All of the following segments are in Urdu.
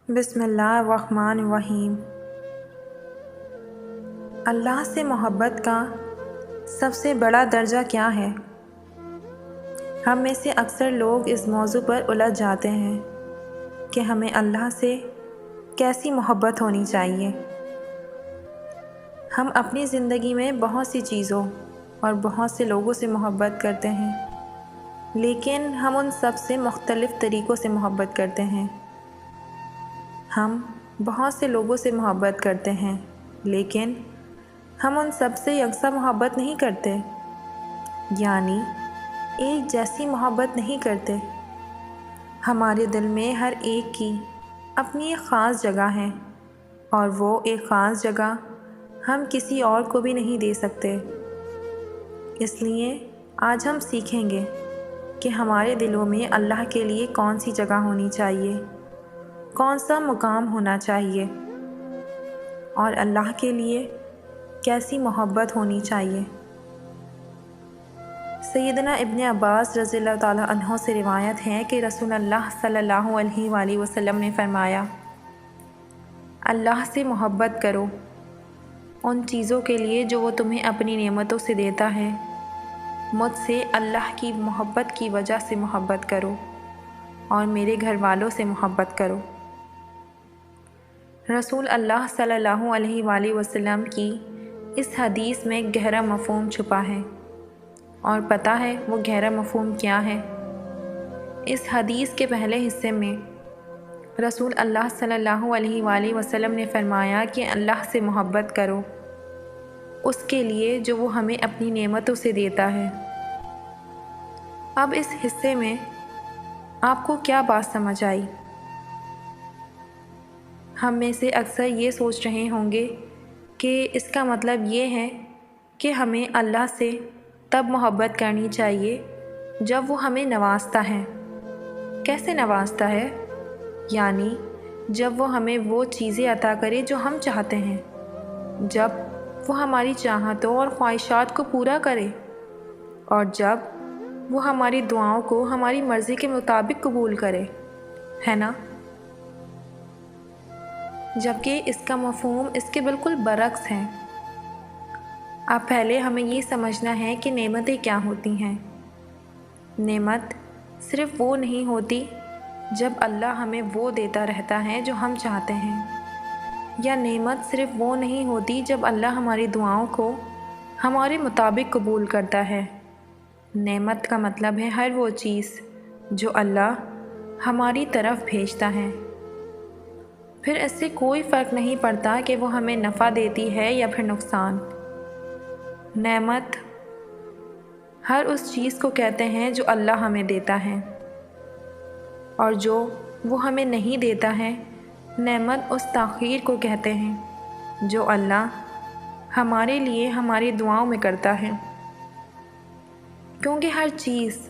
بسم اللہ الرحمن الرحیم۔ اللہ سے محبت کا سب سے بڑا درجہ کیا ہے؟ ہم میں سے اکثر لوگ اس موضوع پر الجھ جاتے ہیں کہ ہمیں اللہ سے کیسی محبت ہونی چاہیے۔ ہم اپنی زندگی میں بہت سی چیزوں اور بہت سے لوگوں سے محبت کرتے ہیں، لیکن ہم ان سب سے مختلف طریقوں سے محبت کرتے ہیں۔ ہم بہت سے لوگوں سے محبت کرتے ہیں، لیکن ہم ان سب سے یکساں محبت نہیں کرتے، یعنی ایک جیسی محبت نہیں کرتے۔ ہمارے دل میں ہر ایک کی اپنی ایک خاص جگہ ہے، اور وہ ایک خاص جگہ ہم کسی اور کو بھی نہیں دے سکتے۔ اس لیے آج ہم سیکھیں گے کہ ہمارے دلوں میں اللہ کے لیے کون سی جگہ ہونی چاہیے، کون سا مقام ہونا چاہیے، اور اللہ کے لیے کیسی محبت ہونی چاہیے۔ سیدنا ابن عباس رضی اللہ تعالیٰ عنہ سے روایت ہے کہ رسول اللہ صلی اللہ علیہ وآلہ وسلم نے فرمایا، اللہ سے محبت کرو ان چیزوں کے لیے جو وہ تمہیں اپنی نعمتوں سے دیتا ہے۔ مجھ سے اللہ کی محبت کی وجہ سے محبت کرو، اور میرے گھر والوں سے محبت کرو۔ رسول اللہ صلی اللہ علیہ وآلہ وسلم کی اس حدیث میں گہرا مفہوم چھپا ہے، اور پتہ ہے وہ گہرا مفہوم کیا ہے؟ اس حدیث کے پہلے حصے میں رسول اللہ صلی اللہ علیہ وآلہ وسلم نے فرمایا کہ اللہ سے محبت کرو اس کے لیے جو وہ ہمیں اپنی نعمتوں سے دیتا ہے۔ اب اس حصے میں آپ کو کیا بات سمجھ آئی؟ ہم میں سے اکثر یہ سوچ رہے ہوں گے کہ اس کا مطلب یہ ہے کہ ہمیں اللہ سے تب محبت کرنی چاہیے جب وہ ہمیں نوازتا ہے۔ کیسے نوازتا ہے؟ یعنی جب وہ ہمیں وہ چیزیں عطا کرے جو ہم چاہتے ہیں، جب وہ ہماری چاہتوں اور خواہشات کو پورا کرے، اور جب وہ ہماری دعاؤں کو ہماری مرضی کے مطابق قبول کرے، ہے نا؟ جبکہ اس کا مفہوم اس کے بالکل برعکس ہے۔ اب پہلے ہمیں یہ سمجھنا ہے کہ نعمتیں کیا ہوتی ہیں۔ نعمت صرف وہ نہیں ہوتی جب اللہ ہمیں وہ دیتا رہتا ہے جو ہم چاہتے ہیں، یا نعمت صرف وہ نہیں ہوتی جب اللہ ہماری دعاؤں کو ہمارے مطابق قبول کرتا ہے۔ نعمت کا مطلب ہے ہر وہ چیز جو اللہ ہماری طرف بھیجتا ہے، پھر اس سے کوئی فرق نہیں پڑتا کہ وہ ہمیں نفع دیتی ہے یا پھر نقصان۔ نعمت ہر اس چیز کو کہتے ہیں جو اللہ ہمیں دیتا ہے، اور جو وہ ہمیں نہیں دیتا ہے، نعمت اس تاخیر کو کہتے ہیں جو اللہ ہمارے لیے ہماری دعاؤں میں کرتا ہے۔ کیونکہ ہر چیز،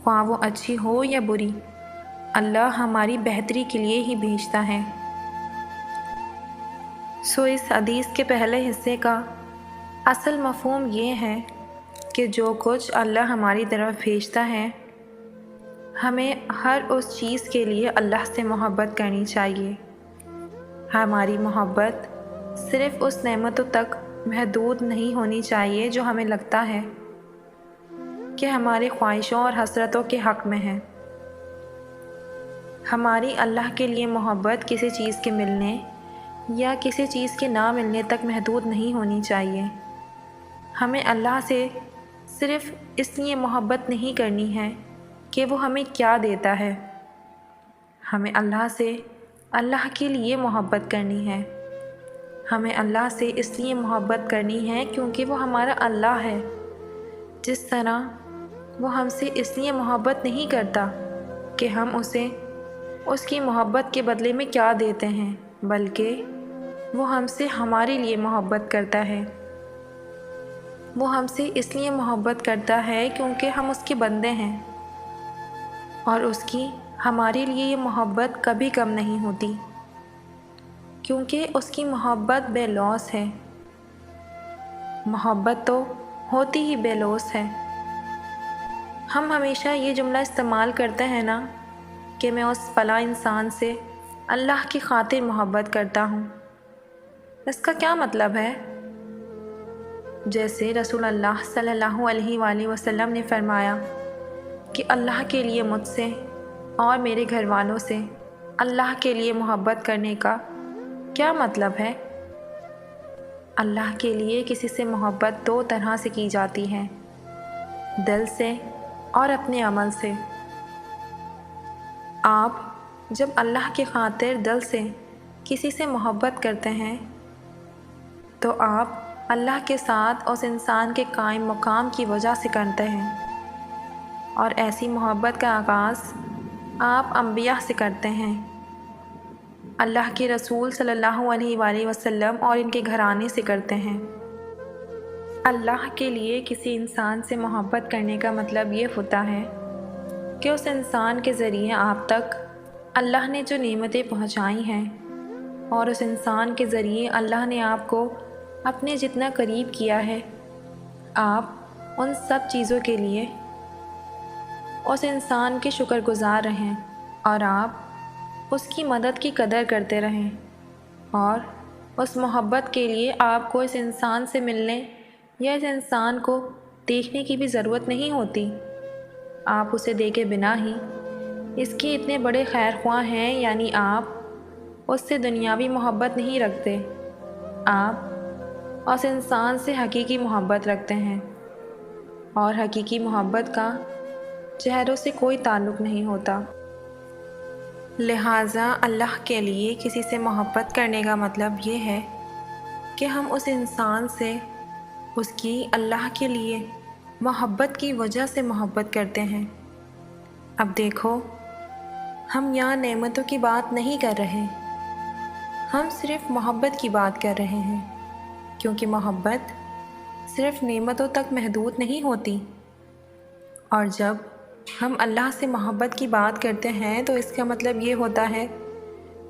خواہ وہ اچھی ہو یا بری، اللہ ہماری بہتری کے لیے ہی بھیجتا ہے۔ اس حدیث کے پہلے حصے کا اصل مفہوم یہ ہے کہ جو کچھ اللہ ہماری طرف بھیجتا ہے، ہمیں ہر اس چیز کے لیے اللہ سے محبت کرنی چاہیے۔ ہماری محبت صرف اس نعمتوں تک محدود نہیں ہونی چاہیے جو ہمیں لگتا ہے کہ ہماری خواہشوں اور حسرتوں کے حق میں ہے۔ ہماری اللہ کے لیے محبت کسی چیز کے ملنے یا کسی چیز کے نہ ملنے تک محدود نہیں ہونی چاہیے۔ ہمیں اللہ سے صرف اس لیے محبت نہیں کرنی ہے کہ وہ ہمیں کیا دیتا ہے، ہمیں اللہ سے اللہ کے لیے محبت کرنی ہے۔ ہمیں اللہ سے اس لیے محبت کرنی ہے کیونکہ وہ ہمارا اللہ ہے۔ جس طرح وہ ہم سے اس لیے محبت نہیں کرتا کہ ہم اسے اس کی محبت کے بدلے میں کیا دیتے ہیں، بلکہ وہ ہم سے ہمارے لیے محبت کرتا ہے۔ وہ ہم سے اس لیے محبت کرتا ہے کیونکہ ہم اس کے بندے ہیں، اور اس کی ہمارے لیے یہ محبت کبھی کم نہیں ہوتی، کیونکہ اس کی محبت بے لوث ہے۔ محبت تو ہوتی ہی بے لوث ہے۔ ہم ہمیشہ یہ جملہ استعمال کرتے ہیں نا کہ میں اس فلاں انسان سے اللہ کی خاطر محبت کرتا ہوں۔ اس کا کیا مطلب ہے؟ جیسے رسول اللہ صلی اللہ علیہ وآلہ وسلم نے فرمایا کہ اللہ کے لیے مجھ سے اور میرے گھر والوں سے اللہ کے لیے محبت کرنے کا کیا مطلب ہے؟ اللہ کے لیے کسی سے محبت دو طرح سے کی جاتی ہے، دل سے اور اپنے عمل سے۔ آپ جب اللہ کی خاطر دل سے کسی سے محبت کرتے ہیں تو آپ اللہ کے ساتھ اس انسان کے قائم مقام کی وجہ سے کرتے ہیں، اور ایسی محبت کا آغاز آپ انبیاء سے کرتے ہیں، اللہ کے رسول صلی اللہ علیہ وآلہ وسلم اور ان کے گھرانے سے کرتے ہیں۔ اللہ کے لیے کسی انسان سے محبت کرنے کا مطلب یہ ہوتا ہے کہ اس انسان کے ذریعے آپ تک اللہ نے جو نعمتیں پہنچائی ہیں، اور اس انسان کے ذریعے اللہ نے آپ کو اپنے جتنا قریب کیا ہے، آپ ان سب چیزوں کے لیے اس انسان کے شکر گزار رہیں اور آپ اس کی مدد کی قدر کرتے رہیں، اور اس محبت کے لیے آپ کو اس انسان سے ملنے یا اس انسان کو دیکھنے کی بھی ضرورت نہیں ہوتی۔ آپ اسے دیکھے بنا ہی اس کے اتنے بڑے خیر خواہ ہیں، یعنی آپ اس سے دنیاوی محبت نہیں رکھتے، آپ اس انسان سے حقیقی محبت رکھتے ہیں، اور حقیقی محبت کا چہروں سے کوئی تعلق نہیں ہوتا۔ لہٰذا اللہ کے لیے کسی سے محبت کرنے کا مطلب یہ ہے کہ ہم اس انسان سے اس کی اللہ کے لیے محبت کی وجہ سے محبت کرتے ہیں۔ اب دیکھو، ہم یہاں نعمتوں کی بات نہیں کر رہے، ہم صرف محبت کی بات کر رہے ہیں، کیونکہ محبت صرف نعمتوں تک محدود نہیں ہوتی۔ اور جب ہم اللہ سے محبت کی بات کرتے ہیں تو اس کا مطلب یہ ہوتا ہے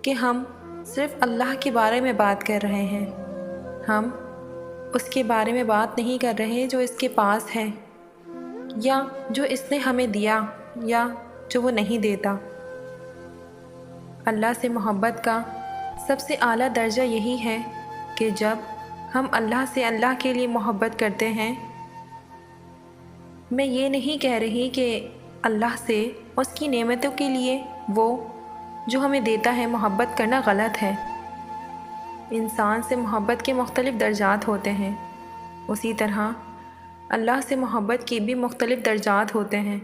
کہ ہم صرف اللہ کے بارے میں بات کر رہے ہیں، ہم اس کے بارے میں بات نہیں کر رہے جو اس کے پاس ہے، یا جو اس نے ہمیں دیا، یا جو وہ نہیں دیتا۔ اللہ سے محبت کا سب سے اعلیٰ درجہ یہی ہے کہ جب ہم اللہ سے اللہ کے لیے محبت کرتے ہیں، میں یہ نہیں کہہ رہی کہ اللہ سے اس کی نعمتوں کے لیے وہ جو ہمیں دیتا ہے محبت کرنا غلط ہے۔ انسان سے محبت کے مختلف درجات ہوتے ہیں، اسی طرح اللہ سے محبت کے بھی مختلف درجات ہوتے ہیں۔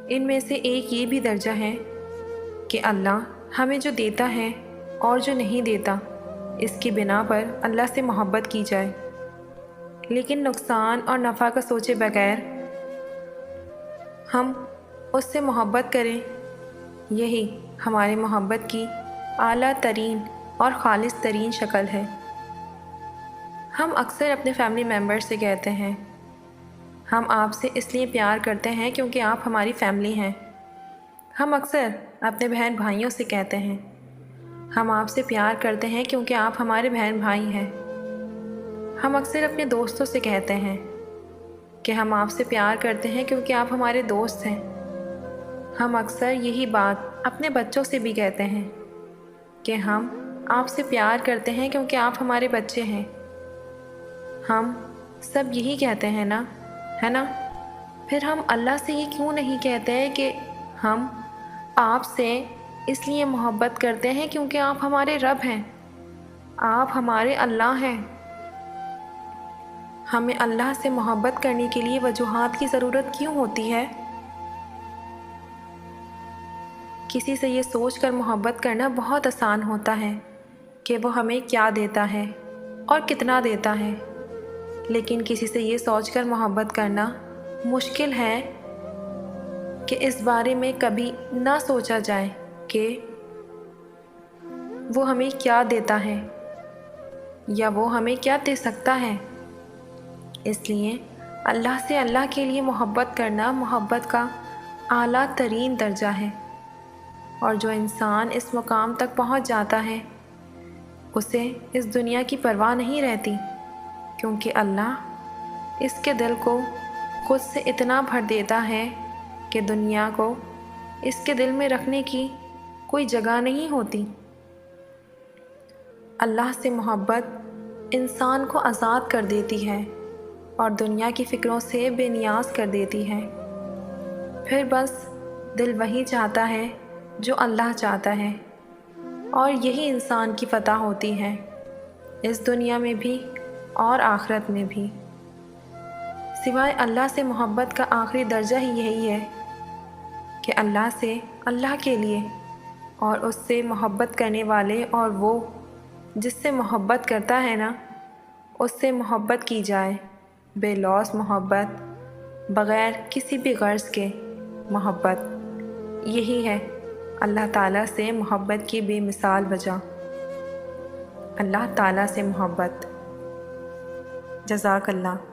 ان میں سے ایک یہ بھی درجہ ہے کہ اللہ ہمیں جو دیتا ہے اور جو نہیں دیتا، اس کی بنا پر اللہ سے محبت کی جائے، لیکن نقصان اور نفع کا سوچے بغیر ہم اس سے محبت کریں، یہی ہماری محبت کی اعلیٰ ترین اور خالص ترین شکل ہے۔ ہم اکثر اپنے فیملی ممبر سے کہتے ہیں، ہم آپ سے اس لیے پیار کرتے ہیں کیونکہ آپ ہماری فیملی ہیں۔ ہم اکثر اپنے بہن بھائیوں سے کہتے ہیں، ہم آپ سے پیار کرتے ہیں کیونکہ آپ ہمارے بہن بھائی ہیں۔ ہم اکثر اپنے دوستوں سے کہتے ہیں کہ ہم آپ سے پیار کرتے ہیں کیونکہ آپ ہمارے دوست ہیں۔ ہم اکثر یہی بات اپنے بچوں سے بھی کہتے ہیں کہ ہم آپ سے پیار کرتے ہیں کیونکہ آپ ہمارے بچے ہیں۔ ہم سب یہی کہتے ہیں نا، ہے نا؟ پھر ہم اللہ سے یہ کیوں نہیں کہتے کہ ہم آپ سے اس لیے محبت کرتے ہیں کیونکہ آپ ہمارے رب ہیں، آپ ہمارے اللہ ہیں۔ ہمیں اللہ سے محبت کرنے کے لیے وجوہات کی ضرورت کیوں ہوتی ہے؟ کسی سے یہ سوچ کر محبت کرنا بہت آسان ہوتا ہے کہ وہ ہمیں کیا دیتا ہے اور کتنا دیتا ہے، لیکن کسی سے یہ سوچ کر محبت کرنا مشکل ہے کہ اس بارے میں کبھی نہ سوچا جائے کہ وہ ہمیں کیا دیتا ہے یا وہ ہمیں کیا دے سکتا ہے۔ اس لیے اللہ سے اللہ کے لیے محبت کرنا محبت کا اعلیٰ ترین درجہ ہے، اور جو انسان اس مقام تک پہنچ جاتا ہے اسے اس دنیا کی پرواہ نہیں رہتی، کیونکہ اللہ اس کے دل کو خود سے اتنا بھر دیتا ہے کہ دنیا کو اس کے دل میں رکھنے کی کوئی جگہ نہیں ہوتی۔ اللہ سے محبت انسان کو آزاد کر دیتی ہے اور دنیا کی فکروں سے بے نیاز کر دیتی ہے۔ پھر بس دل وہی چاہتا ہے جو اللہ چاہتا ہے، اور یہی انسان کی فتح ہوتی ہے، اس دنیا میں بھی اور آخرت میں بھی۔ سوائے اللہ سے محبت کا آخری درجہ ہی یہی ہے کہ اللہ سے اللہ کے لیے اور اس سے محبت کرنے والے اور وہ جس سے محبت کرتا ہے نا، اس سے محبت کی جائے، بے لوث محبت، بغیر کسی بھی غرض کے محبت۔ یہی ہے اللہ تعالیٰ سے محبت کی بے مثال وجہ۔ اللہ تعالیٰ سے محبت۔ جزاک اللہ۔